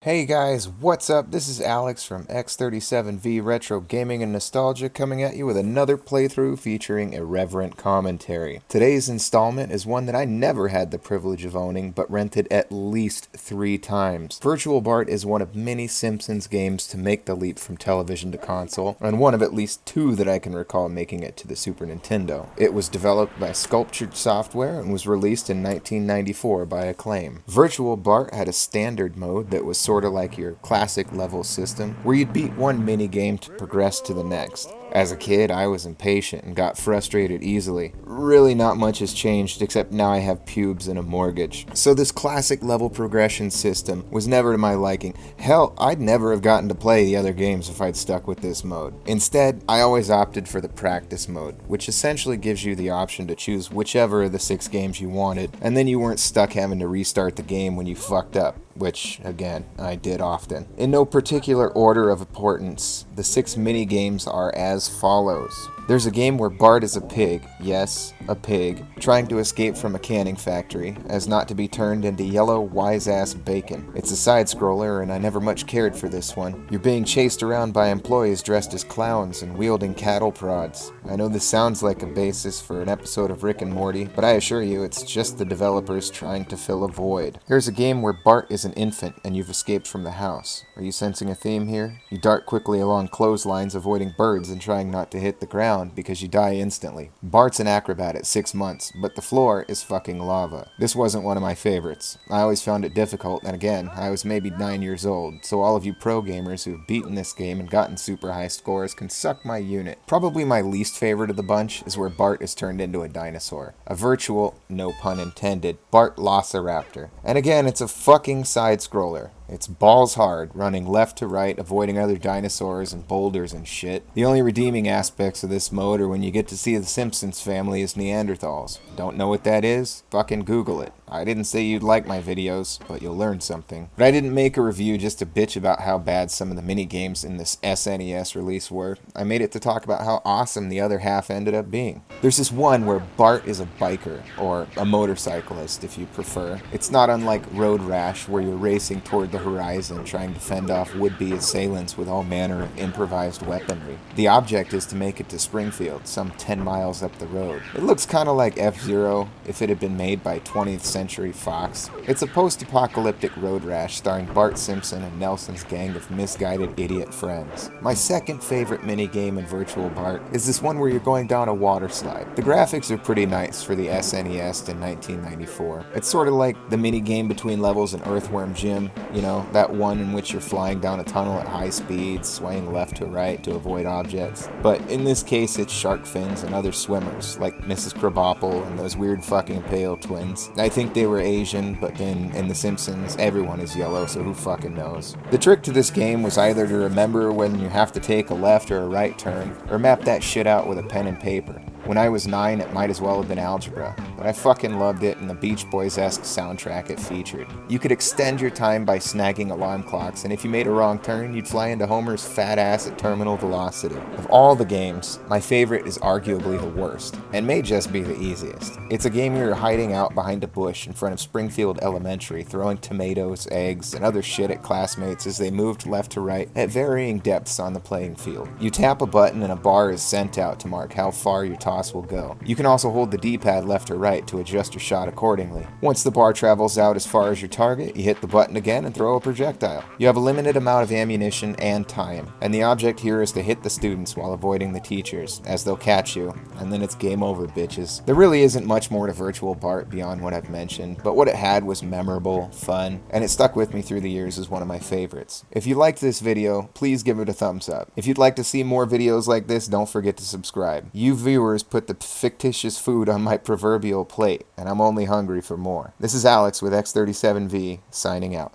Hey guys, what's up? This is Alex from X37V Retro Gaming and Nostalgia coming at you with another playthrough featuring irreverent commentary. Today's installment is one that I never had the privilege of owning, but rented at least 3 times. Virtual Bart is one of many Simpsons games to make the leap from television to console, and one of at least 2 that I can recall making it to the Super Nintendo. It was developed by Sculptured Software and was released in 1994 by Acclaim. Virtual Bart had a standard mode that was sort of like your classic level system, where you'd beat one mini game to progress to the next. As a kid, I was impatient and got frustrated easily. Really not much has changed, except now I have pubes and a mortgage. So this classic level progression system was never to my liking. Hell, I'd never have gotten to play the other games if I'd stuck with this mode. Instead, I always opted for the practice mode, which essentially gives you the option to choose whichever of the 6 games you wanted, and then you weren't stuck having to restart the game when you fucked up. Which, again, I did often. In no particular order of importance, the 6 mini-games are as follows. There's a game where Bart is a pig, yes, a pig, trying to escape from a canning factory, as not to be turned into yellow, wise-ass bacon. It's a side-scroller, and I never much cared for this one. You're being chased around by employees dressed as clowns and wielding cattle prods. I know this sounds like a basis for an episode of Rick and Morty, but I assure you it's just the developers trying to fill a void. Here's a game where Bart is an infant and you've escaped from the house. Are you sensing a theme here? You dart quickly along clotheslines, avoiding birds and trying not to hit the ground because you die instantly. Bart's an acrobat at 6 months, but the floor is fucking lava. This wasn't one of my favorites. I always found it difficult, and again, I was maybe 9 years old, so all of you pro gamers who've beaten this game and gotten super high scores can suck my unit. Probably my least favorite of the bunch is where Bart is turned into a dinosaur. A virtual, no pun intended, Bartlosauraptor. And again, it's a fucking side-scroller. It's balls hard, running left to right, avoiding other dinosaurs and boulders and shit. The only redeeming aspects of this mode are when you get to see the Simpsons family as Neanderthals. Don't know what that is? Fucking Google it. I didn't say you'd like my videos, but you'll learn something. But I didn't make a review just to bitch about how bad some of the mini-games in this SNES release were. I made it to talk about how awesome the other half ended up being. There's this one where Bart is a biker, or a motorcyclist if you prefer. It's not unlike Road Rash, where you're racing toward the horizon trying to fend off would-be assailants with all manner of improvised weaponry. The object is to make it to Springfield, some 10 miles up the road. It looks kind of like F-Zero if it had been made by 20th Century Fox. It's a post-apocalyptic road rash starring Bart Simpson and Nelson's gang of misguided idiot friends. My second favorite minigame in Virtual Bart is this one where you're going down a water slide. The graphics are pretty nice for the SNES in 1994. It's sort of like the minigame between levels in Earthworm Jim, you know, that one in which you're flying down a tunnel at high speeds, swaying left to right to avoid objects. But in this case, it's shark fins and other swimmers, like Mrs. Krabappel and those weird fucking pale twins. I think they were Asian, but then in The Simpsons, everyone is yellow, so who fucking knows. The trick to this game was either to remember when you have to take a left or a right turn, or map that shit out with a pen and paper. When I was 9, it might as well have been algebra, but I fucking loved it and the Beach Boys-esque soundtrack it featured. You could extend your time by snagging alarm clocks, and if you made a wrong turn, you'd fly into Homer's fat ass at terminal velocity. Of all the games, my favorite is arguably the worst, and may just be the easiest. It's a game where you're hiding out behind a bush in front of Springfield Elementary, throwing tomatoes, eggs, and other shit at classmates as they moved left to right at varying depths on the playing field. You tap a button and a bar is sent out to mark how far your toss will go. You can also hold the D-pad left or right to adjust your shot accordingly. Once the bar travels out as far as your target, you hit the button again and throw a projectile. You have a limited amount of ammunition and time, and the object here is to hit the students while avoiding the teachers, as they'll catch you, and then it's game over, bitches. There really isn't much more to Virtual Bart beyond what I've mentioned, but what it had was memorable, fun, and it stuck with me through the years as one of my favorites. If you liked this video, please give it a thumbs up. If you'd like to see more videos like this, don't forget to subscribe. You viewers put the fictitious food on my proverbial plate, and I'm only hungry for more. This is Alex with X37V, signing out.